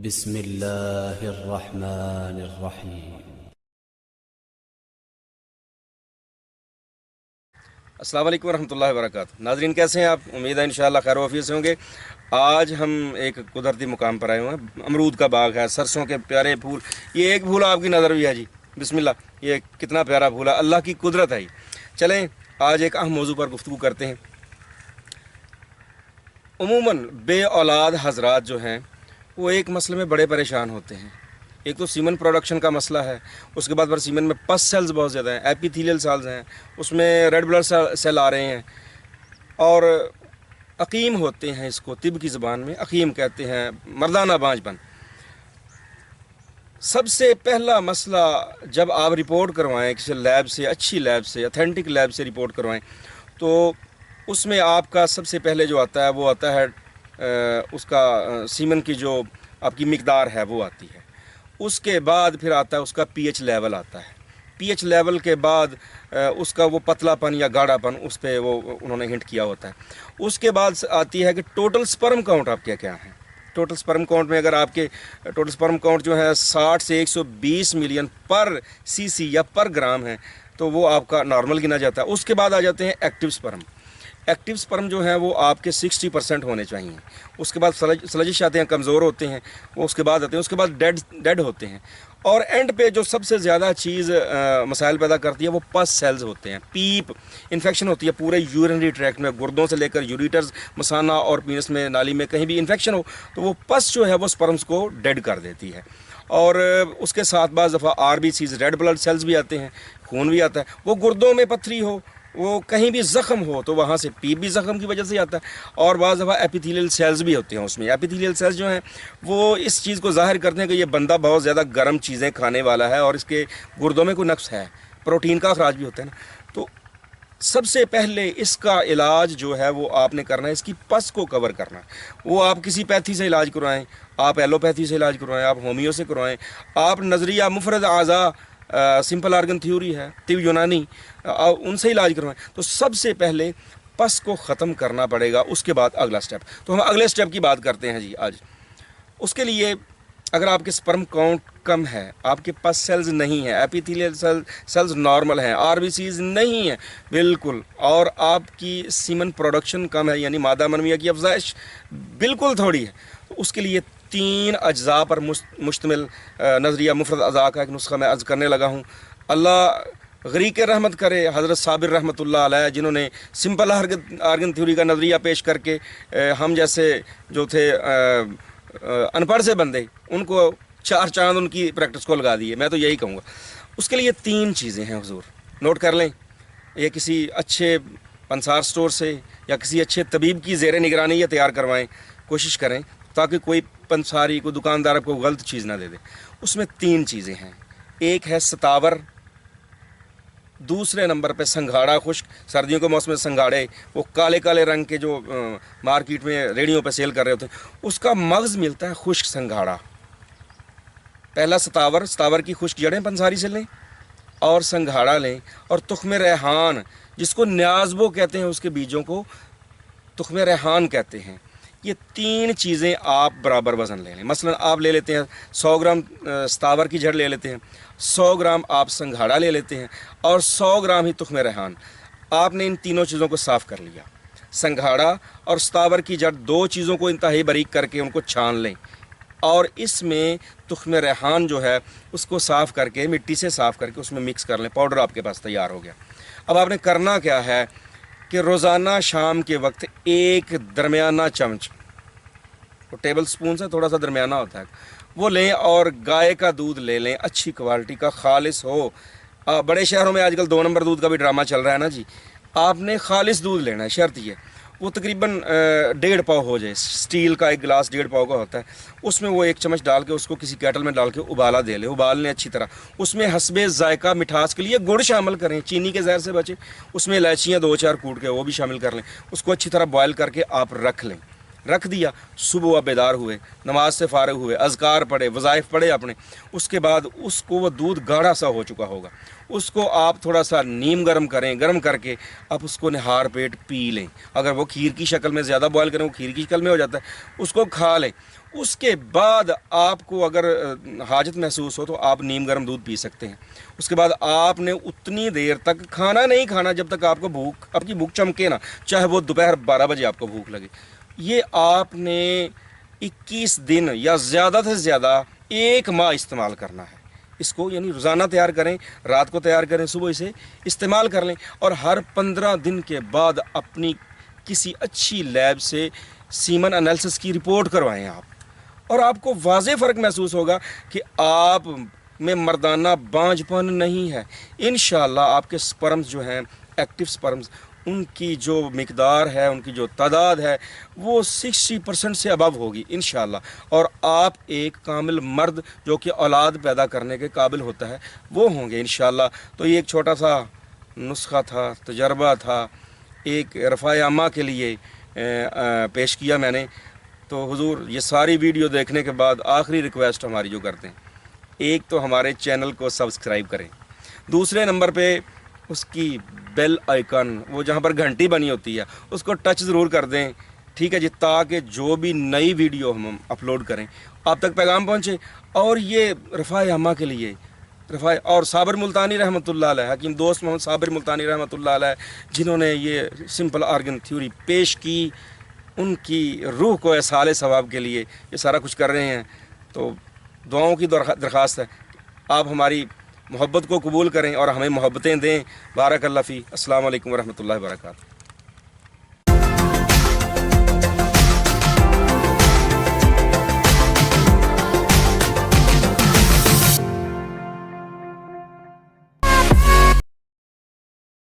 بسم اللہ الرحمن الرحیم۔ السلام علیکم ورحمۃ اللہ وبرکاتہ۔ ناظرین کیسے ہیں آپ؟ امید ہے انشاءاللہ خیر و عافیت سے ہوں گے۔ آج ہم ایک قدرتی مقام پر آئے ہوئے ہیں، امرود کا باغ ہے، سرسوں کے پیارے پھول۔ یہ ایک پھول آپ کی نظر بھی ہے جی، بسم اللہ، یہ کتنا پیارا پھول ہے، اللہ کی قدرت ہے۔ چلیں آج ایک اہم موضوع پر گفتگو کرتے ہیں۔ عموماً بے اولاد حضرات جو ہیں وہ ایک مسئلے میں بڑے پریشان ہوتے ہیں۔ ایک تو سیمن پروڈکشن کا مسئلہ ہے، اس کے بعد پر سیمن میں پس سیلز بہت زیادہ ہیں، ایپیتھیلیل سیلز ہیں، اس میں ریڈ بلڈ سیل آ رہے ہیں، اور عقیم ہوتے ہیں، اس کو طب کی زبان میں عقیم کہتے ہیں، مردانہ بانجھ پن۔ سب سے پہلا مسئلہ جب آپ رپورٹ کروائیں کسی لیب سے، اچھی لیب سے، اتھینٹک لیب سے رپورٹ کروائیں، تو اس میں آپ کا سب سے پہلے جو آتا ہے وہ آتا ہے اس کا سیمن کی جو آپ کی مقدار ہے وہ آتی ہے۔ اس کے بعد پھر آتا ہے اس کا پی ایچ لیول آتا ہے۔ پی ایچ لیول کے بعد اس کا وہ پتلا پن یا گاڑھا پن، اس پہ وہ انہوں نے ہنٹ کیا ہوتا ہے۔ اس کے بعد آتی ہے کہ ٹوٹل سپرم کاؤنٹ آپ کیا ہیں۔ ٹوٹل سپرم کاؤنٹ میں اگر آپ کے ٹوٹل سپرم کاؤنٹ جو ہے 60 سے 120 ملین پر سی سی یا پر گرام ہے تو وہ آپ کا نارمل گنا جاتا ہے۔ اس کے بعد آ جاتے ہیں ایکٹیو سپرم۔ ایکٹیو سپرم جو ہیں وہ آپ کے 60% ہونے چاہیے۔ اس کے بعد سلجش آتے ہیں، کمزور ہوتے ہیں، وہ اس کے بعد آتے ہیں، اس کے بعد ڈیڈ ہوتے ہیں، اور اینڈ پہ جو سب سے زیادہ چیز مسائل پیدا کرتی ہے وہ پس سیلز ہوتے ہیں۔ پیپ انفیکشن ہوتی ہے پورے یورینری ٹریکٹ میں، گردوں سے لے کر یوریٹرز، مثانہ اور پینس میں، نالی میں کہیں بھی انفیکشن ہو تو وہ پس جو ہے وہ سپرمز کو ڈیڈ کر دیتی ہے۔ اور اس کے ساتھ بعض دفعہ R B Cs, red blood cells بھی آتے ہیں، خون بھی آتا ہے۔ وہ گردوں میں پتھری ہو، وہ کہیں بھی زخم ہو تو وہاں سے پیپ بھی زخم کی وجہ سے آتا ہے، اور بعض دفعہ ایپیتھیلیل سیلز بھی ہوتے ہیں۔ اس میں ایپیتھیلیل سیلز جو ہیں وہ اس چیز کو ظاہر کرتے ہیں کہ یہ بندہ بہت زیادہ گرم چیزیں کھانے والا ہے اور اس کے گردوں میں کوئی نقص ہے، پروٹین کا اخراج بھی ہوتا ہے نا۔ تو سب سے پہلے اس کا علاج جو ہے وہ آپ نے کرنا ہے، اس کی پس کو کور کرنا ہے۔ وہ آپ کسی پیتھی سے علاج کروائیں، آپ ایلوپیتھی سے علاج کروائیں، آپ ہومیو سے کروائیں، آپ نظریہ مفرد اعضاء، سمپل آرگن تھیوری ہے، طب یونانی، ان سے علاج کروائیں۔ تو سب سے پہلے پس کو ختم کرنا پڑے گا، اس کے بعد اگلا سٹیپ۔ تو ہم اگلے سٹیپ کی بات کرتے ہیں جی آج۔ اس کے لیے اگر آپ کے سپرم کاؤنٹ کم ہے، آپ کے پاس سیلز نہیں ہیں، ایپیتھیلیل سیلز نارمل ہیں، آر بی سیز نہیں ہیں بالکل، اور آپ کی سیمن پروڈکشن کم ہے، یعنی مادہ منویہ کی افزائش بالکل تھوڑی ہے، تو اس کے لیے 3 اجزاء پر مشتمل نظریہ مفرد اعضاء کا ایک نسخہ میں عرض کرنے لگا ہوں۔ اللہ غریق رحمت کرے حضرت صابر رحمۃ اللہ علیہ، جنہوں نے سمپل آرگن تھیوری کا نظریہ پیش کر کے ہم جیسے جو تھے ان پڑھ سے بندے، ان کو 4 چاند ان کی پریکٹس کو لگا دیے۔ میں تو یہی کہوں گا، اس کے لیے 3 چیزیں ہیں حضور، نوٹ کر لیں۔ یہ کسی اچھے پنسار سٹور سے یا کسی اچھے طبیب کی زیر نگرانی یہ تیار کروائیں، کوشش کریں تاکہ کوئی پنساری، کوئی دکاندار آپ کو غلط چیز نہ دے دے۔ اس میں 3 چیزیں ہیں، ایک ہے ستاور، دوسرے نمبر پہ سنگھاڑا خشک، سردیوں کے موسم میں سنگھاڑے وہ کالے کالے رنگ کے جو مارکیٹ میں ریڑیوں پہ سیل کر رہے ہوتے ہیں، اس کا مغز ملتا ہے خشک سنگھاڑا۔ پہلا ستاور کی خشک جڑیں پنساری سے لیں، اور سنگھاڑا لیں، اور تخم ریحان جس کو نیازبو کہتے ہیں، اس کے بیجوں کو تخم ریحان کہتے ہیں۔ یہ 3 چیزیں آپ برابر وزن لے لیں۔ مثلا آپ لے لیتے ہیں 100 گرام ستاور کی جڑ لے لیتے ہیں، 100 گرام آپ سنگھاڑا لے لیتے ہیں، اور 100 گرام ہی تخم ریحان۔ آپ نے ان تینوں چیزوں کو صاف کر لیا، سنگھاڑا اور ستاور کی جڑ، 2 چیزوں کو انتہائی باریک کر کے ان کو چھان لیں، اور اس میں تخم ریحان جو ہے اس کو صاف کر کے، مٹی سے صاف کر کے اس میں مکس کر لیں، پاؤڈر آپ کے پاس تیار ہو گیا۔ اب آپ نے کرنا کیا ہے کہ روزانہ شام کے وقت ایک درمیانہ چمچ، وہ ٹیبل سپون سے تھوڑا سا درمیانہ ہوتا ہے، وہ لیں، اور گائے کا دودھ لے لیں، اچھی کوالٹی کا، خالص ہو۔ بڑے شہروں میں آج کل 2 نمبر دودھ کا بھی ڈرامہ چل رہا ہے نا جی، آپ نے خالص دودھ لینا ہے، شرط یہ، وہ تقریباً 1.5 پاؤ ہو جائے، سٹیل کا ایک گلاس 1.5 پاؤ کا ہوتا ہے، اس میں وہ 1 چمچ ڈال کے اس کو کسی کیٹل میں ڈال کے ابالا دے لیں، ابال لیں اچھی طرح۔ اس میں حسب ذائقہ مٹھاس کے لیے گڑ شامل کریں، چینی کے زہر سے بچیں، اس میں الائچیاں 2-4 کوٹ کے وہ بھی شامل کر لیں، اس کو اچھی طرح بوائل کر کے آپ رکھ لیں۔ رکھ دیا، صبح آپ بیدار ہوئے، نماز سے فارغ ہوئے، اذکار پڑھے، وظائف پڑھے اپنے، اس کے بعد اس کو وہ دودھ گاڑھا سا ہو چکا ہوگا، اس کو آپ تھوڑا سا نیم گرم کریں، گرم کر کے آپ اس کو نہار پیٹ پی لیں۔ اگر وہ کھیر کی شکل میں زیادہ بوائل کریں، وہ کھیر کی شکل میں ہو جاتا ہے، اس کو کھا لیں۔ اس کے بعد آپ کو اگر حاجت محسوس ہو تو آپ نیم گرم دودھ پی سکتے ہیں۔ اس کے بعد آپ نے اتنی دیر تک کھانا نہیں کھانا جب تک آپ کو آپ کی بھوک چمکے نا، چاہے وہ دوپہر 12 بجے آپ کو بھوک لگے۔ یہ آپ نے 21 دن یا زیادہ سے زیادہ 1 ماہ استعمال کرنا ہے اس کو، یعنی روزانہ تیار کریں، رات کو تیار کریں، صبح اسے استعمال کر لیں، اور ہر 15 دن کے بعد اپنی کسی اچھی لیب سے سیمن انالیسس کی رپورٹ کروائیں آپ، اور آپ کو واضح فرق محسوس ہوگا کہ آپ میں مردانہ بانجھ پن نہیں ہے۔ انشاءاللہ آپ کے سپرمز جو ہیں، ایکٹیو سپرمز، ان کی جو مقدار ہے، ان کی جو تعداد ہے، وہ 60% سے ابو ہوگی انشاءاللہ، اور آپ ایک کامل مرد جو کہ اولاد پیدا کرنے کے قابل ہوتا ہے وہ ہوں گے انشاءاللہ۔ تو یہ ایک چھوٹا سا نسخہ تھا، تجربہ تھا، ایک رفع عامہ کے لیے پیش کیا میں نے۔ تو حضور یہ ساری ویڈیو دیکھنے کے بعد آخری ریکویسٹ ہماری جو کرتے ہیں، ایک تو ہمارے چینل کو سبسکرائب کریں، دوسرے نمبر پہ اس کی بیل آئیکن، وہ جہاں پر گھنٹی بنی ہوتی ہے، اس کو ٹچ ضرور کر دیں، ٹھیک ہے جی، تاکہ جو بھی نئی ویڈیو ہم اپلوڈ کریں آپ تک پیغام پہنچے۔ اور یہ رفع عامہ کے لیے اور صابر ملتانی رحمۃ اللہ علیہ، حکیم دوست محمد صابر ملتانی رحمۃ اللہ علیہ، جنہوں نے یہ سمپل آرگن تھیوری پیش کی، ان کی روح کو احصال ثواب کے لیے یہ سارا کچھ کر رہے ہیں۔ تو دعاؤں کی درخواست ہے، آپ ہماری محبت کو قبول کریں اور ہمیں محبتیں دیں۔ بارک اللہ فی۔ السلام علیکم ورحمۃ اللہ وبرکاتہ۔